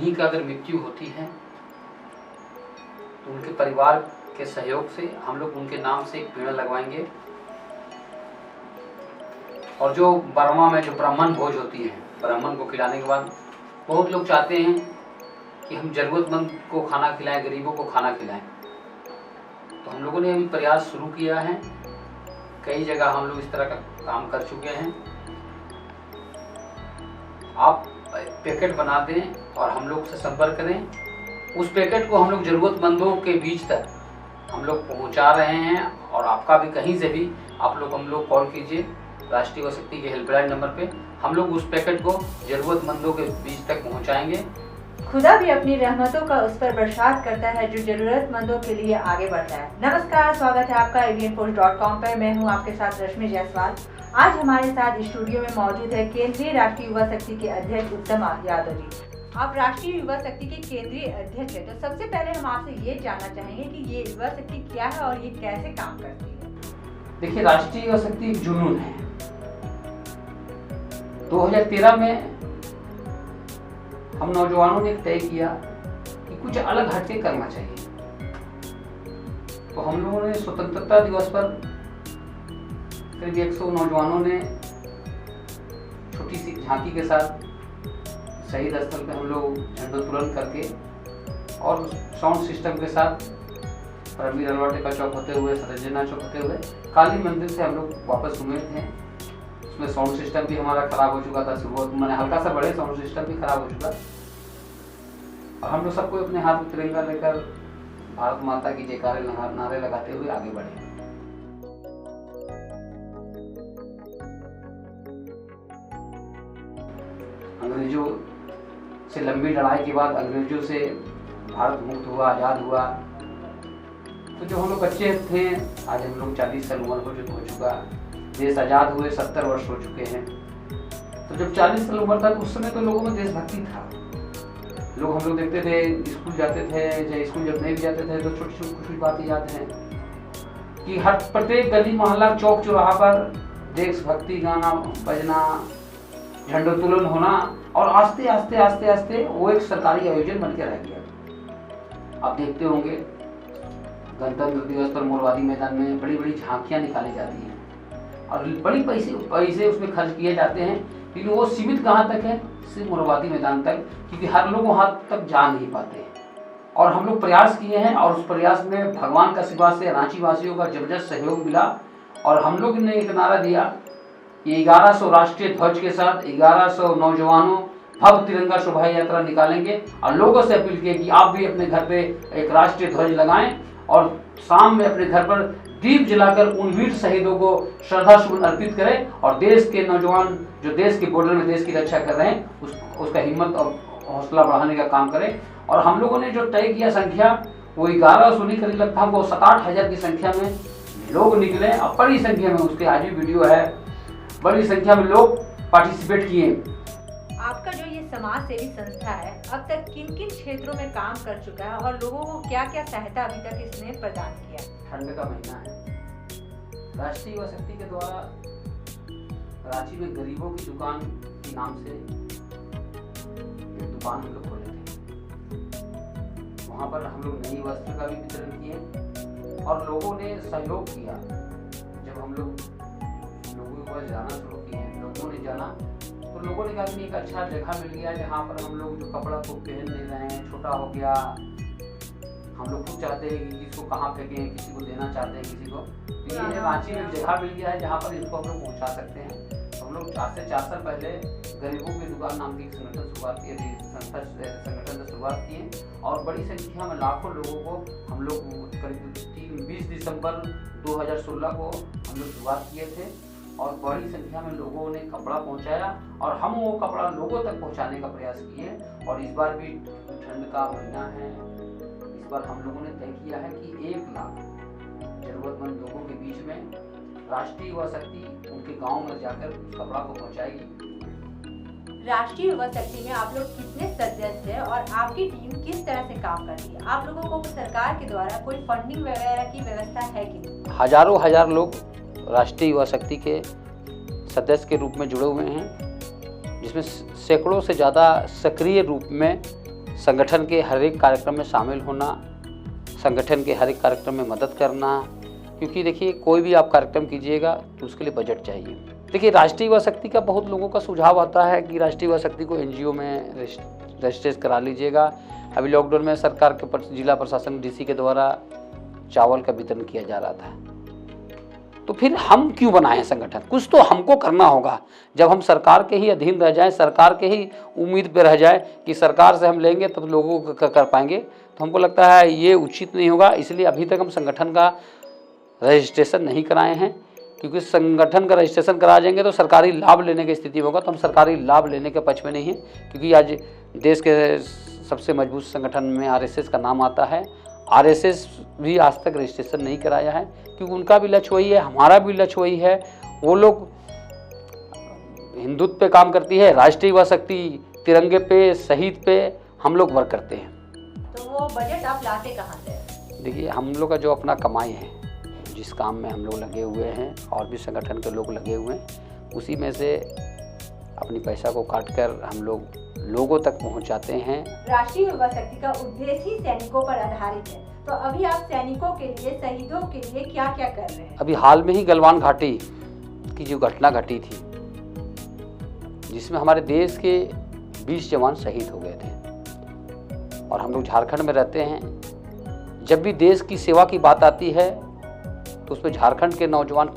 किन्हीं का अगर मृत्यु होती है तो उनके परिवार के सहयोग से हम लोग उनके नाम से एक पेड़ लगवाएंगे। और जो बरमा में जो ब्राह्मण भोज होती है, ब्राह्मण को खिलाने के बाद बहुत लोग चाहते हैं कि हम ज़रूरतमंद को खाना खिलाएं, गरीबों को खाना खिलाएं। तो हम लोगों ने अभी प्रयास शुरू किया है, कई जगह हम लोग इस तरह का काम कर चुके हैं। आप पैकेट बना दें और हम लोग से संपर्क करें। उस पैकेट को हम लोग ज़रूरतमंदों के बीच तक हम लोग पहुंचा रहे हैं। और आपका भी कहीं से भी आप लोग हम लोग कॉल कीजिए राष्ट्रीय युवा शक्ति के हेल्पलाइन नंबर पे, हम लोग उस पैकेट को ज़रूरतमंदों के बीच तक पहुंचाएंगे। खुदा भी अपनी रहमतों का उस पर बरसात करता है जो जरूरतमंदों के लिए आगे बढ़ता है। नमस्कार, स्वागत है आपका avianpost.com पर। मैं हूं आपके साथ रश्मि जायसवाल। आज हमारे साथ स्टूडियो में मौजूद है केंद्रीय राष्ट्रीय युवा शक्ति के अध्यक्ष उत्तम यादव जी। आप राष्ट्रीय युवा शक्ति के केंद्रीय अध्यक्ष है, तो सबसे पहले हम आपसे ये जानना चाहेंगे कि ये युवा शक्ति क्या है और ये कैसे काम करती है। देखिए, राष्ट्रीय युवा शक्ति एक जुनून है। 2013 में हम नौजवानों ने तय किया कि कुछ अलग हटके करना चाहिए। तो हम लोगों ने स्वतंत्रता दिवस पर करीब 100 नौजवानों ने छोटी सी झांकी के साथ शहीद स्थल पे हम लोग झंडोत्तोलन करके और साउंड सिस्टम के साथ परमवीर अलवाटे का चौक होते हुए, सरजना चौक होते हुए काली मंदिर से हम लोग वापस घूमे थे। उसमें साउंड सिस्टम भी हमारा खराब हो चुका था, शुरुआत मैंने हल्का सा बड़े साउंड सिस्टम भी खराब हो चुका। और हम लोग सबको अपने हाथ में तिरंगा लेकर भारत माता की जयकारे नारे लगाते हुए आगे बढ़े। अंग्रेजों से लंबी लड़ाई के बाद अंग्रेजों से भारत मुक्त हुआ, आज़ाद हुआ। तो जो हम लोग बच्चे थे, आज हम लोग 40 साल उम्र हो चुका, देश आज़ाद हुए 70 वर्ष हो चुके हैं। तो जब 40 साल उम्र था तो उस समय तो लोगों में देशभक्ति था। लोग हम लोग देखते थे, स्कूल जाते थे, या स्कूल जब नहीं भी जाते थे तो छोटी छोटी कुछ बातें याद हैं कि हर प्रत्येक गली मोहल्ला चौक चौराहा पर देशभक्ति गाना बजना, झंडोत्तोलन होना। और आस्ते आस्ते आस्ते आस्ते वो एक सरकारी आयोजन बन के रह गया। आप देखते होंगे गणतंत्र दिवस पर मोरवादी मैदान में बड़ी बड़ी झांकियां निकाली जाती हैं और बड़ी पैसे उसमें खर्च किए जाते हैं, लेकिन वो सीमित कहाँ तक है? सिर्फ मोरवादी मैदान तक, क्योंकि हर लोग वहाँ तक जा नहीं पाते। और हम लोग प्रयास किए हैं और उस प्रयास में भगवान का आशीर्वाद से रांची वासियों का जबरदस्त सहयोग मिला। और हम लोग ने एक नारा दिया कि 1100 राष्ट्रीय ध्वज के साथ 1100 नौजवानों भव्य तिरंगा शोभा यात्रा निकालेंगे। और लोगों से अपील की कि आप भी अपने घर पे एक राष्ट्रीय ध्वज लगाएं और शाम में अपने घर पर दीप जलाकर उन वीर शहीदों को श्रद्धा सुमन अर्पित करें। और देश के नौजवान जो देश के बॉर्डर में देश की रक्षा कर रहे हैं उसका हिम्मत और हौसला बढ़ाने का काम करें। और हम लोगों ने जो तय किया संख्या वो 1100 नहीं, करीब लगता हमको 7-8 हज़ार की संख्या में लोग निकले। और बड़ी संख्या में, उसके आज भी वीडियो है, बड़ी संख्या में लोग पार्टिसिपेट किए। आपका जो ये समाज सेवी संस्था है अब तक किन किन क्षेत्रों में काम कर चुका है और लोगों को क्या क्या सहायता अभी तक इसने प्रदान किया? ठंड का महीना है, राष्ट्रीय युवा शक्ति के द्वारा रांची में गरीबों की दुकान के नाम से एक दुकान हम लोग खोले थे। वहाँ पर हम लोग नई वस्त्र का भी वितरण किए और लोगों ने सहयोग किया। जब हम लोग लोगों के पास जाना शुरू किए, लोगों ने जाना तो लोगों ने कहा कि एक अच्छा जगह मिल गया जहाँ पर हम लोग जो कपड़ा को पहन नहीं रहे हैं, छोटा हो गया। हम लोग खुद चाहते हैं कि किसको कहाँ फेंकें, किसी को देना चाहते हैं किसी को, तो ये रांची में जगह मिल गया है जहाँ पर इसको हम लोग पहुँचा सकते हैं। तो हम लोग 4 से 4 साल पहले गरीबों की दुकान नाम की एक संगठन शुरुआत की, संगठन से शुरुआत की और बड़ी संख्या में लाखों लोगों को हम लोग करीब 20 दिसंबर 2016 को हम लोग शुरुआत किए थे। और बड़ी संख्या में लोगों ने कपड़ा पहुंचाया और हम वो कपड़ा लोगों तक पहुंचाने का प्रयास किए। और इस बार भी ठंड का महीना है, इस बार हम लोगों ने तय किया है कि 1 लाख जरूरतमंद लोगों के बीच में राष्ट्रीय युवा शक्ति उनके गांव में जाकर उस कपड़ा को पहुंचाएगी। राष्ट्रीय युवा शक्ति में आप लोग कितने सदस्य हैं और आपकी टीम किस तरह से काम करती है? आप लोगों को सरकार के द्वारा कोई फंडिंग वगैरह की व्यवस्था है कि नहीं? हजार लोग राष्ट्रीय युवा शक्ति के सदस्य के रूप में जुड़े हुए हैं, जिसमें सैकड़ों से ज़्यादा सक्रिय रूप में संगठन के हर एक कार्यक्रम में शामिल होना, संगठन के हर एक कार्यक्रम में मदद करना, क्योंकि देखिए कोई भी आप कार्यक्रम कीजिएगा तो उसके लिए बजट चाहिए। देखिए राष्ट्रीय युवा शक्ति का बहुत लोगों का सुझाव आता है कि राष्ट्रीय युवा शक्ति को NGO में रजिस्ट्रेशन करा लीजिएगा। अभी लॉकडाउन में सरकार के जिला प्रशासन DC के द्वारा चावल का वितरण किया जा रहा था, तो फिर हम क्यों बनाएं संगठन? कुछ तो हमको करना होगा। जब हम सरकार के ही अधीन रह जाएं, सरकार के ही उम्मीद पे रह जाए कि सरकार से हम लेंगे तब लोगों को कर पाएंगे, तो हमको लगता है ये उचित नहीं होगा। इसलिए अभी तक हम संगठन का रजिस्ट्रेशन नहीं कराए हैं, क्योंकि संगठन का रजिस्ट्रेशन करा देंगे तो सरकारी लाभ लेने की स्थिति होगा, तो हम सरकारी लाभ लेने के पक्ष में नहीं हैं। क्योंकि आज देश के सबसे मजबूत संगठन में RSS का नाम आता है। RSS भी आज तक रजिस्ट्रेशन नहीं कराया है, क्योंकि उनका भी लक्ष्य वही है, हमारा भी लक्ष्य वही है। वो लोग हिंदुत्व पे काम करती है, राष्ट्रीय युवा शक्ति तिरंगे पे, शहीद पे हम लोग वर्क करते हैं। तो वो बजट आप लाते कहाँ से? देखिए हम लोग का जो अपना कमाई है, जिस काम में हम लोग लगे हुए हैं और भी संगठन के लोग लगे हुए हैं, उसी में से अपनी पैसा को काट कर हम लोग लोगों तक पहुंचाते हैं। राष्ट्रीय युवा शक्ति का उद्देश्य ही सैनिकों पर आधारित है, तो अभी आप सैनिकों के लिए, शहीदों के लिए क्या क्या कर रहे हैं? अभी हाल में ही गलवान घाटी की जो घटना घटी थी, जिसमें हमारे देश के 20 जवान शहीद हो गए थे, और हम लोग झारखंड में रहते हैं। जब भी देश की सेवा की बात आती है तो उसमें झारखंड के नौजवान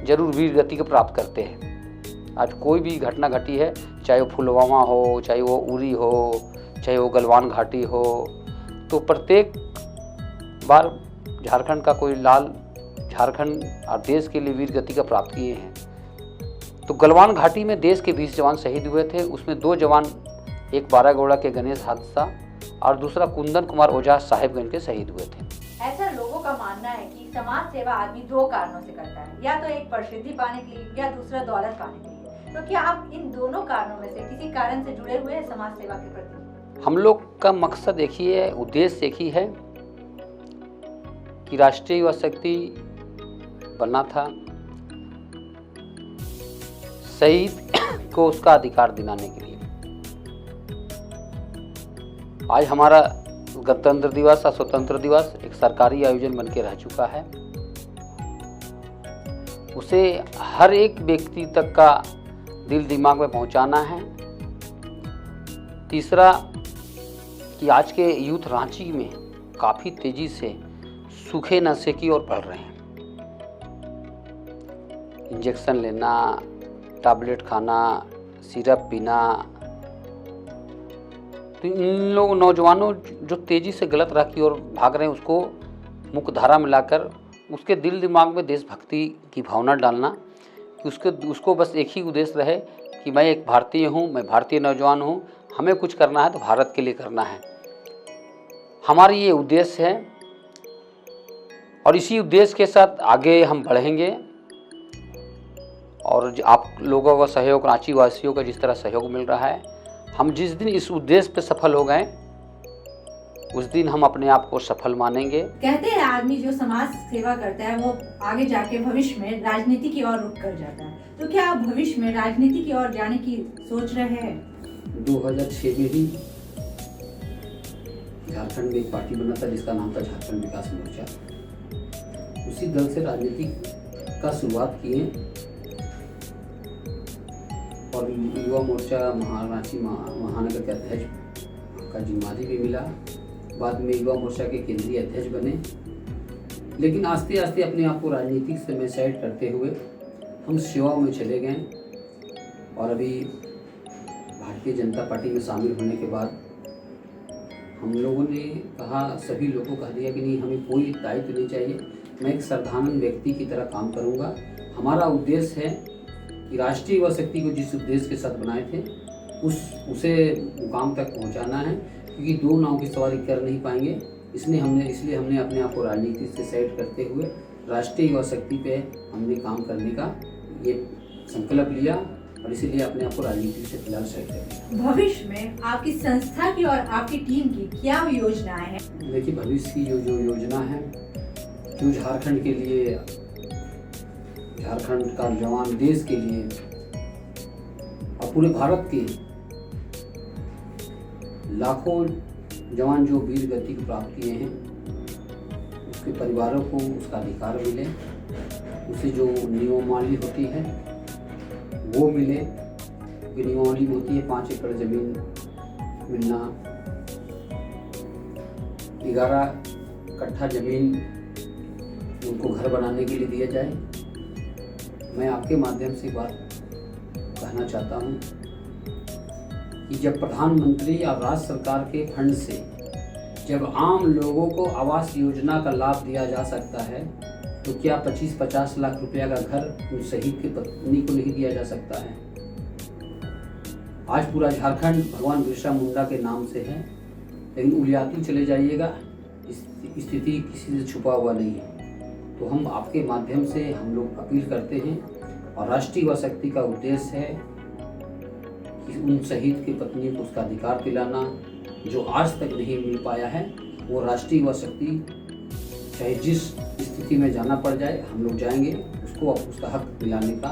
जरूर वीर गति को प्राप्त करते हैं। आज कोई भी घटना घटी है, चाहे वो पुलवामा हो, चाहे वो उरी हो, चाहे वो गलवान घाटी हो, तो प्रत्येक बार झारखंड का कोई लाल झारखंड और देश के लिए वीर गति का प्राप्त किए हैं। तो गलवान घाटी में देश के 20 जवान शहीद हुए थे। उसमें 2 जवान, एक बारागौड़ा के गणेश हादसा और दूसरा कुंदन कुमार ओझा साहिबगंज के शहीद हुए थे। ऐसा लोगों का मानना है कि समाज सेवा आदमी 2 कारणों से करता है, या तो एक प्रसिद्धि पाने के लिए या दूसरा दौलत पाने के लिए। तो क्या आप इन दोनों कारणों में से किसी कारण से जुड़े हुए हैं समाज सेवा के प्रति? हम लोग का मकसद एक ही है, उद्देश्य एक ही है कि राष्ट्रीय युवा शक्ति बनना था, शहीद को उसका अधिकार दिलाने के लिए। आज हमारा गणतंत्र दिवस और स्वतंत्र दिवस एक सरकारी आयोजन बन के रह चुका है। उसे हर एक व्यक्ति तक का दिल दिमाग में पहुंचाना है। तीसरा कि आज के यूथ रांची में काफ़ी तेज़ी से सूखे नशे की ओर बढ़ रहे हैं। इंजेक्शन लेना, टैबलेट खाना, सिरप पीना, तो इन लोग नौजवानों जो तेज़ी से गलत राह की ओर भाग रहे हैं, उसको मुख्य धारा में लाकर उसके दिल दिमाग में देशभक्ति की भावना डालना, कि उसको बस एक ही उद्देश्य रहे कि मैं एक भारतीय हूँ, मैं भारतीय नौजवान हूँ, हमें कुछ करना है तो भारत के लिए करना है। हमारी ये उद्देश्य है और इसी उद्देश्य के साथ आगे हम बढ़ेंगे। और आप लोगों का सहयोग, रांची वासियों का जिस तरह सहयोग मिल रहा है, हम जिस दिन इस उद्देश्य पे सफल हो गए उस दिन हम अपने आप को सफल मानेंगे। कहते हैं आदमी जो समाज सेवा करता है वो आगे जाके भविष्य में राजनीति की ओर रुख कर जाता है, तो क्या आप भविष्य में राजनीति की ओर जाने की सोच रहे हैं? 2006 में ही झारखंड में एक पार्टी बना था जिसका नाम था झारखंड विकास मोर्चा। उसी दल से राजनीति का शुरुआत किए और युवा मोर्चा रांची महानगर के अध्यक्ष का जिम्मेदारी भी मिला। बाद में युवा मोर्चा के केंद्रीय अध्यक्ष बने। लेकिन आस्ते आस्ते अपने आप को राजनीतिक से मैसाइड करते हुए हम सेवा में चले गए और अभी भारतीय जनता पार्टी में शामिल होने के बाद हम लोगों ने कहा, सभी लोगों को कह दिया कि नहीं, हमें कोई दायित्व नहीं चाहिए, मैं एक साधारण व्यक्ति की तरह काम करूंगा। हमारा उद्देश्य है कि राष्ट्रीय युवा शक्ति को जिस उद्देश्य के साथ बनाए थे उसे मुकाम तक पहुंचाना है, क्योंकि 2 नाव की सवारी कर नहीं पाएंगे। इसलिए हमने अपने आप को राजनीति से सेट करते हुए राष्ट्रीय युवा शक्ति पे हमने काम करने का ये संकल्प लिया और इसीलिए अपने आप को राजनीति से फिलहाल सेट कर लिया। भविष्य में आपकी संस्था की और आपकी टीम की क्या योजनाएं हैं? देखिए, भविष्य की जो योजना है, जो झारखंड के लिए, झारखंड का जवान देश के लिए और पूरे भारत के लाखों जवान जो वीर गति को प्राप्त किए हैं उसके परिवारों को उसका अधिकार मिले, उसे जो नियमावली होती है वो मिले। नियमावली में होती है 5 एकड़ ज़मीन मिलना, 11 कट्ठा ज़मीन उनको घर बनाने के लिए दिया जाए। मैं आपके माध्यम से बात कहना चाहता हूँ कि जब प्रधानमंत्री और राज्य सरकार के फंड से जब आम लोगों को आवास योजना का लाभ दिया जा सकता है तो क्या 25-50 लाख रुपया का घर उन शहीद की पत्नी को नहीं दिया जा सकता है? आज पूरा झारखंड भगवान बिरसा मुंडा के नाम से है, लेकिन उलियातू चले जाइएगा, स्थिति किसी से छुपा हुआ नहीं है। तो हम आपके माध्यम से हम लोग अपील करते हैं और राष्ट्रीय युवा शक्ति का उद्देश्य है कि उन शहीद की पत्नी को उसका अधिकार दिलाना जो आज तक नहीं मिल पाया है। वो राष्ट्रीय युवा शक्ति चाहे जिस स्थिति में जाना पड़ जाए हम लोग जाएंगे, उसको उसका हक दिलाने का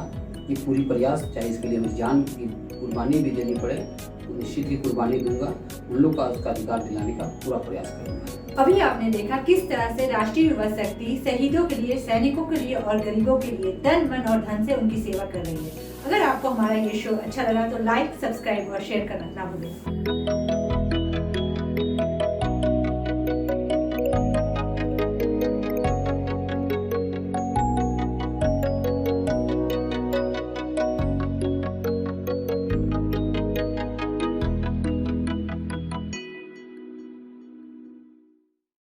ये पूरी प्रयास, चाहे इसके लिए हमें जान की कुर्बानी भी देनी पड़े तो निश्चित ही कुर्बानी दूंगा, उन लोग का उसका अधिकार दिलाने का पूरा प्रयास करूंगा। अभी आपने देखा किस तरह से राष्ट्रीय युवा शक्ति शहीदों के लिए, सैनिकों के लिए और गरीबों के लिए तन मन और धन से उनकी सेवा कर रही है। अगर आपको हमारा ये शो अच्छा लगा तो लाइक, सब्सक्राइब और शेयर करना ना भूलें।